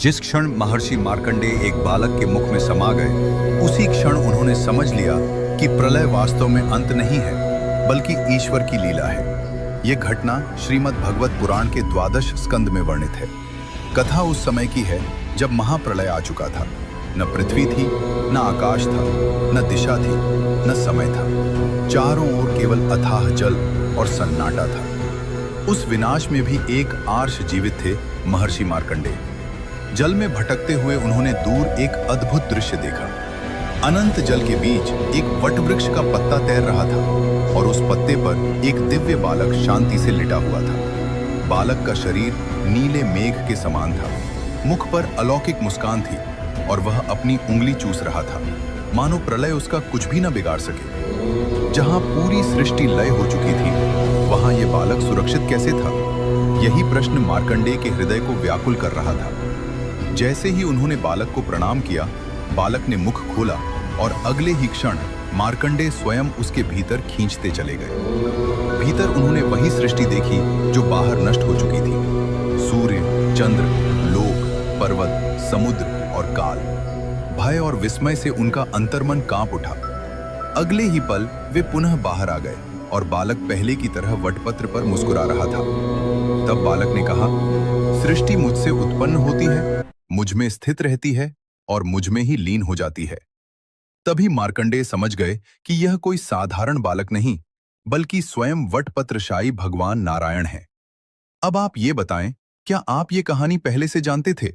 जिस क्षण महर्षि मार्कंडेय एक बालक के मुख में समा गए, उसी क्षण उन्होंने समझ लिया कि प्रलय वास्तव में अंत नहीं है, बल्कि ईश्वर की लीला है। यह घटना श्रीमद् भगवत पुराण के 12 स्कंद में वर्णित है। कथा उस समय की है जब महाप्रलय आ चुका था। न पृथ्वी थी, न आकाश था, न दिशा थी, न समय था। चारों ओर केवल अथाह जल और सन्नाटा था। उस विनाश में भी एक आर्ष जीवित थे, महर्षि मार्कंडेय। जल में भटकते हुए उन्होंने दूर एक अद्भुत दृश्य देखा। अनंत जल के बीच एक वटवृक्ष का पत्ता तैर रहा था और उस पत्ते पर एक दिव्य बालक शांति से लिटा हुआ था। बालक का शरीर नीले मेघ के समान था, मुख पर अलौकिक मुस्कान थी और वह अपनी उंगली चूस रहा था, मानो प्रलय उसका कुछ भी न बिगाड़ सके। जहां पूरी सृष्टि लय हो चुकी थी, वहां यह बालक सुरक्षित कैसे था? यही प्रश्न मार्कंडेय के हृदय को व्याकुल कर रहा था। जैसे ही उन्होंने बालक को प्रणाम किया, बालक ने मुख खोला और अगले ही क्षण मार्कंडेय स्वयं उसके भीतर खींचते चले गए। भीतर उन्होंने वही सृष्टि देखी जो बाहर नष्ट हो चुकी थी। सूर्य, चंद्र, लोक, पर्वत, समुद्र और काल। भय और विस्मय से उनका अंतर्मन कांप उठा। अगले ही पल वे पुनः बाहर आ गए और बालक पहले की तरह वटपत्र पर मुस्कुरा रहा था। तब बालक ने कहा, सृष्टि मुझसे उत्पन्न होती है, मुझ में स्थित रहती है और मुझ में ही लीन हो जाती है। तभी मार्कंडेय समझ गए कि यह कोई साधारण बालक नहीं, बल्कि स्वयं वटपत्रशायी भगवान नारायण है। अब आप ये बताएं, क्या आप ये कहानी पहले से जानते थे?